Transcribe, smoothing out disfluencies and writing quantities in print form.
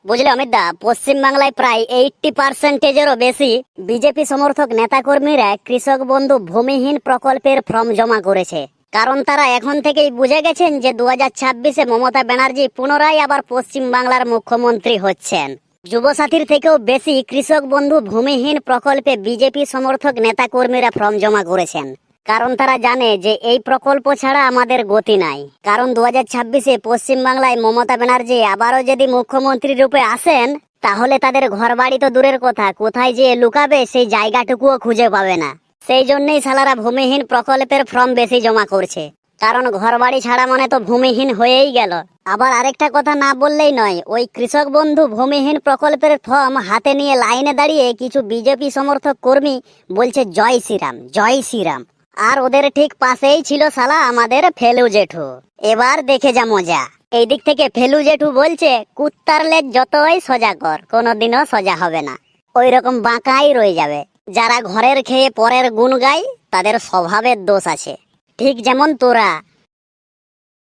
বুঝলে অমিত দা, পশ্চিম বাংলায় প্রায় 80%-এরও বেশি বিজেপি সমর্থক নেতাকর্মীরা কৃষক বন্ধু ভূমিহীন প্রকল্পের ফর্ম জমা করেছে। কারণ তারা এখন থেকেই বুঝে গেছেন যে 2026-এ মমতা ব্যানার্জি পুনরায় আবার পশ্চিম বাংলার মুখ্যমন্ত্রী হচ্ছেন। যুবসাথীর থেকেও বেশি কৃষক বন্ধু ভূমিহীন প্রকল্পে বিজেপি সমর্থক নেতাকর্মীরা ফর্ম জমা করেছেন। কারণ তারা জানে যে এই প্রকল্প ছাড়া আমাদের গতি নাই। কারণ 2026-এ পশ্চিম বাংলায় মমতা ব্যানার্জি আবারও যদি মুখ্যমন্ত্রী রূপে আসেন, তাহলে তাদের ঘরবাড়ি তো দূরের কথা, কোথায় যে লুকাবে সেই জায়গাটুকুও খুঁজে পাবে না। সেই জন্যই সালারা ভূমিহীন প্রকল্পের ফর্ম বেশি জমা করছে। কারণ ঘরবাড়ি ছাড়া মানে তো ভূমিহীন হয়েই গেল। আবার আরেকটা কথা না বললেই নয়, ওই কৃষক বন্ধু ভূমিহীন প্রকল্পের ফর্ম হাতে নিয়ে লাইনে দাঁড়িয়ে কিছু বিজেপি সমর্থক কর্মী বলছে জয় শ্রীরাম, জয় শ্রীরাম। আর ওদের ঠিক পাশেই ছিল শালা আমাদের ফেলু জেঠু। এবার দেখে যা মজা। এই দিক থেকে ফেলু জেঠু বলছে, কুত্তার লেজ যতই সোজা কর, কোনোদিনও সোজা হবে না, ওই রকম বাঁকাই রয়ে যাবে। যারা ঘরের খেয়ে পরের গুণ গায়, তাদের স্বভাবের দোষ আছে। ঠিক যেমন তোরা।